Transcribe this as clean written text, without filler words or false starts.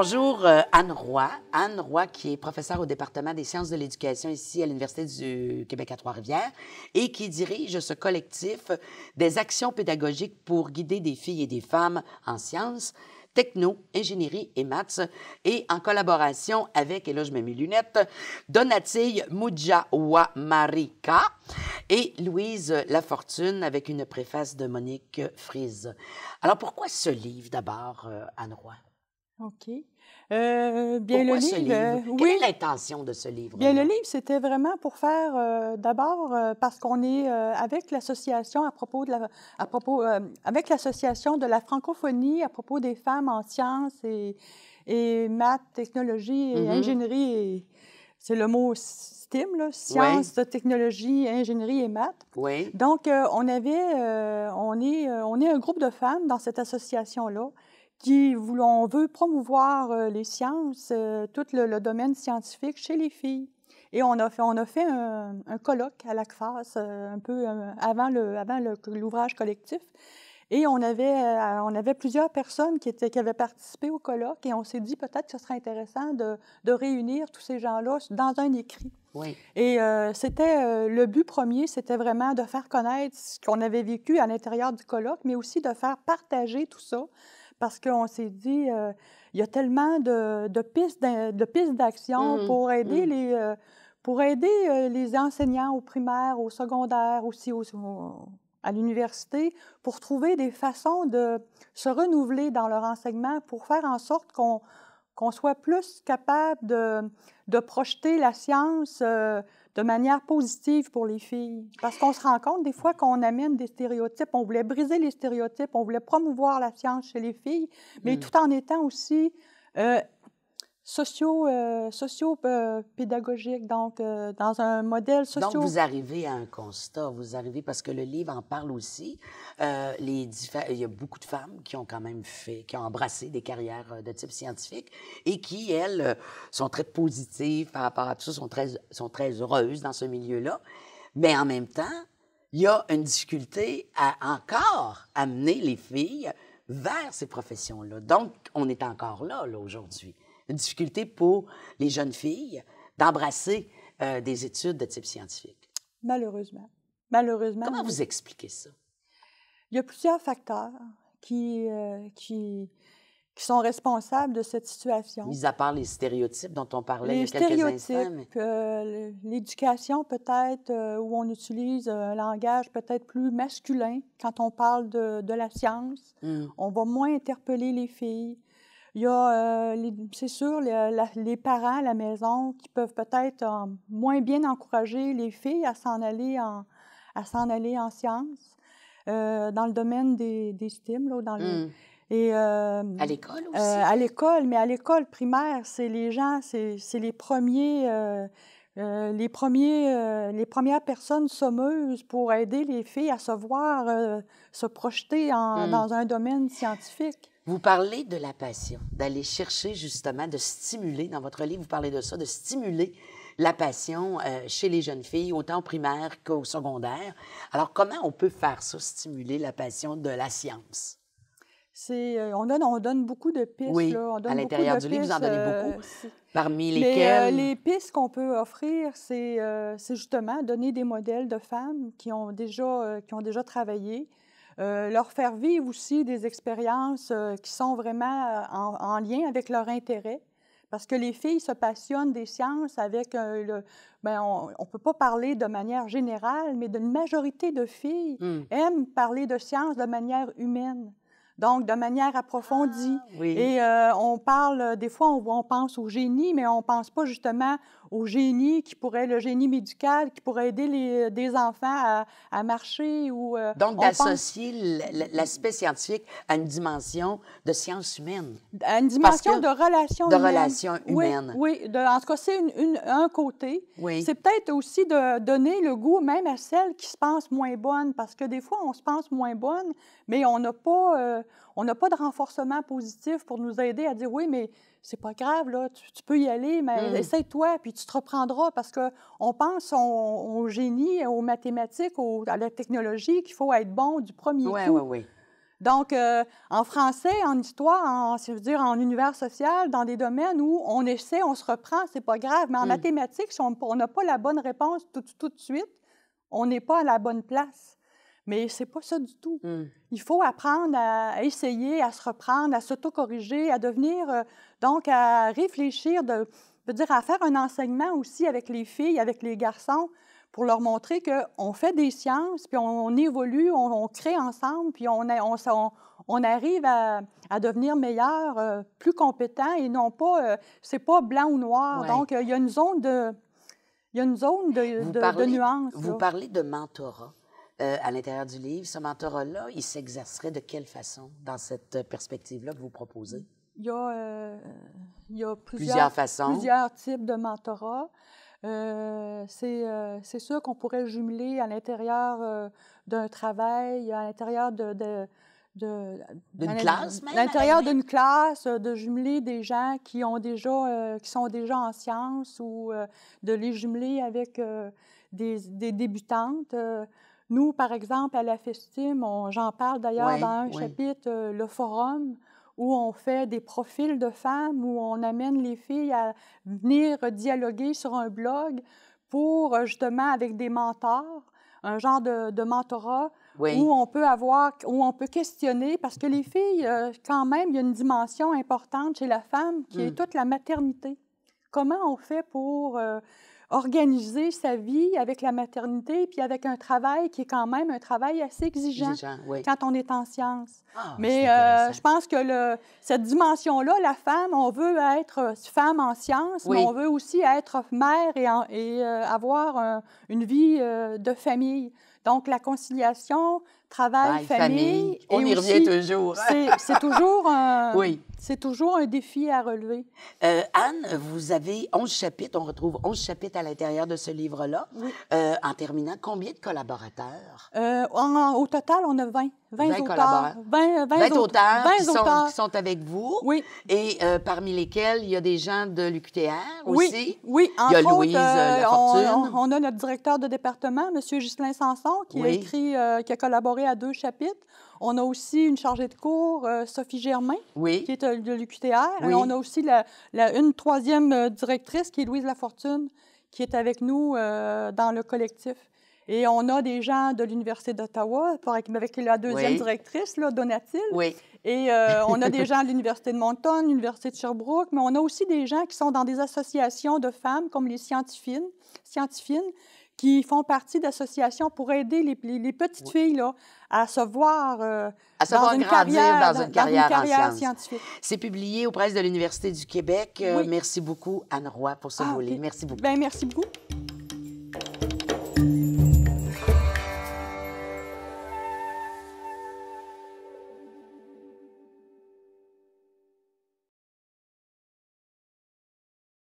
Bonjour, Anne Roy. Anne Roy, qui est professeure au département des sciences de l'éducation ici à l'Université du Québec à Trois-Rivières et qui dirige ce collectif des actions pédagogiques pour guider des filles et des femmes en sciences, techno, ingénierie et maths, et en collaboration avec, et là je mets mes lunettes, Donatille Mujawamarika et Louise Lafortune avec une préface de Monique Frise. Alors pourquoi ce livre d'abord, Anne Roy? OK. Pourquoi ce livre? Oui. Quelle est l'intention de ce livre? Bien, le livre, c'était vraiment pour faire, d'abord, parce qu'on est avec l'association avec l'association de la francophonie à propos des femmes en sciences et maths, technologie et ingénierie. Et, c'est le mot STEM, là, sciences, technologie, ingénierie et maths. Oui. Donc, on est un groupe de femmes dans cette association-là on veut promouvoir les sciences, tout le domaine scientifique chez les filles. Et on a fait un colloque à l'ACFAS un peu avant l'ouvrage collectif. Et on avait plusieurs personnes qui avaient participé au colloque et on s'est dit peut-être que ce serait intéressant de réunir tous ces gens-là dans un écrit. Oui. Et le but premier, c'était vraiment de faire connaître ce qu'on avait vécu à l'intérieur du colloque, mais aussi de faire partager tout ça. Parce qu'on s'est dit, il y a tellement de pistes d'action pour aider les enseignants au primaire, au secondaire, aussi à l'université, pour trouver des façons de se renouveler dans leur enseignement, pour faire en sorte qu'on soit plus capable de projeter la science de manière positive pour les filles. Parce qu'on se rend compte des fois qu'on amène des stéréotypes. On voulait briser les stéréotypes, on voulait promouvoir la science chez les filles, mais tout en étant aussi socio-pédagogique, donc dans un modèle Donc, vous arrivez à un constat, parce que le livre en parle aussi. Il y a beaucoup de femmes qui ont quand même qui ont embrassé des carrières de type scientifique et qui, elles, sont très positives par rapport à tout ça, sont très heureuses dans ce milieu-là. Mais en même temps, il y a une difficulté à encore amener les filles vers ces professions-là. Donc, on est encore là aujourd'hui. Une difficulté pour les jeunes filles d'embrasser des études de type scientifique. Malheureusement. Malheureusement. Comment vous expliquez ça? Il y a plusieurs facteurs qui sont responsables de cette situation. Mis à part les stéréotypes dont on parlait il y a quelques instants. L'éducation peut-être, où on utilise un langage peut-être plus masculin quand on parle de la science. On va moins interpeller les filles. Il y a, c'est sûr, les parents à la maison qui peuvent peut-être moins bien encourager les filles à s'en aller en sciences, dans le domaine des STEM, là, à l'école aussi? À l'école, mais à l'école primaire, c'est les premières personnes sommeuses pour aider les filles à se voir se projeter dans un domaine scientifique. Vous parlez de la passion, d'aller chercher justement, de stimuler, dans votre livre, vous parlez de ça, de stimuler la passion chez les jeunes filles, autant au primaire qu'au secondaire. Alors, comment on peut faire ça, stimuler la passion de la science? On donne beaucoup de pistes. Oui, là. On donne à l'intérieur du livre, vous en donnez beaucoup. Parmi lesquelles... les pistes qu'on peut offrir, c'est justement donner des modèles de femmes qui ont déjà travaillé, leur faire vivre aussi des expériences qui sont vraiment en lien avec leur intérêt. Parce que les filles se passionnent des sciences avec on ne peut pas parler de manière générale, mais une majorité de filles aiment parler de sciences de manière humaine. Donc, de manière approfondie. Oui. Et on parle, des fois, on pense au génie, mais on ne pense pas justement au génie le génie médical, qui pourrait aider des enfants à marcher. Donc, d'associer l'aspect scientifique à une dimension de sciences humaines. À une dimension de relations humaines. De relations humaines. Oui, en tout cas, c'est un côté. Oui. C'est peut-être aussi de donner le goût même à celles qui se pensent moins bonnes, parce que des fois, on se pense moins bonne, mais on n'a pas de renforcement positif pour nous aider à dire, oui, mais c'est pas grave, là, tu peux y aller, mais essaye-toi, puis tu te reprendras, parce qu'on pense au génie, aux mathématiques, à la technologie, qu'il faut être bon du premier coup. Oui. Donc, en français, en histoire, je veux dire, en univers social, dans des domaines où on essaie, on se reprend, c'est pas grave. Mais en mathématiques, si on n'a pas la bonne réponse tout de suite, on n'est pas à la bonne place. Mais c'est pas ça du tout. Il faut apprendre à essayer, à se reprendre, à s'auto-corriger, à devenir, donc à réfléchir, à faire un enseignement aussi avec les filles, avec les garçons, pour leur montrer qu'on fait des sciences, puis on évolue, on crée ensemble, puis on arrive à devenir meilleur, plus compétent, et non pas, c'est pas blanc ou noir. Ouais. Donc, il y a une zone de nuances. Vous parlez de mentorat à l'intérieur du livre. Ce mentorat-là, il s'exercerait de quelle façon dans cette perspective-là que vous proposez? Il y a Plusieurs façons. Plusieurs types de mentorat. C'est sûr qu'on pourrait jumeler à l'intérieur d'un travail, à l'intérieur d'une classe même? À l'intérieur d'une classe, de jumeler des gens qui sont déjà en sciences, ou de les jumeler avec des débutantes. Nous, par exemple, à la FESTIM, j'en parle d'ailleurs dans un chapitre, le forum, où on fait des profils de femmes, où on amène les filles à venir dialoguer sur un blog pour, justement, avec des mentors, un genre de mentorat, où on peut questionner, parce que les filles, quand même, il y a une dimension importante chez la femme qui est toute la maternité. Comment on fait pour organiser sa vie avec la maternité, puis avec un travail qui est quand même un travail assez exigeant quand on est en sciences. Mais je pense que cette dimension-là, la femme, on veut être femme en sciences, mais on veut aussi être mère et avoir une vie de famille. Donc, la conciliation, travail, famille. On y revient toujours. C'est toujours un défi à relever. Anne, vous avez 11 chapitres. On retrouve 11 chapitres à l'intérieur de ce livre-là. En terminant, combien de collaborateurs? Au total, on a 20 collaborateurs. 20 auteurs qui sont avec vous. Oui. Et parmi lesquels, il y a des gens de l'UQTR aussi. Oui, il y a Louise Lafortune. On a notre directeur de département, M. Ghislain Sanson, qui a collaboré à 2 chapitres. On a aussi une chargée de cours, Sophie Germain, qui est de l'UQTR. Et on a aussi une 3e directrice, qui est Louise Lafortune, qui est avec nous dans le collectif. Et on a des gens de l'Université d'Ottawa, avec la 2e directrice, là, Donatil. Et on a des gens de l'Université de Moncton, l'Université de Sherbrooke, mais on a aussi des gens qui sont dans des associations de femmes, comme les scientifines, qui font partie d'associations pour aider les petites filles là, à se voir dans une carrière scientifique. C'est publié aux presses de l'Université du Québec. Merci beaucoup, Anne Roy, pour ce volet. Merci beaucoup. Bien, merci beaucoup.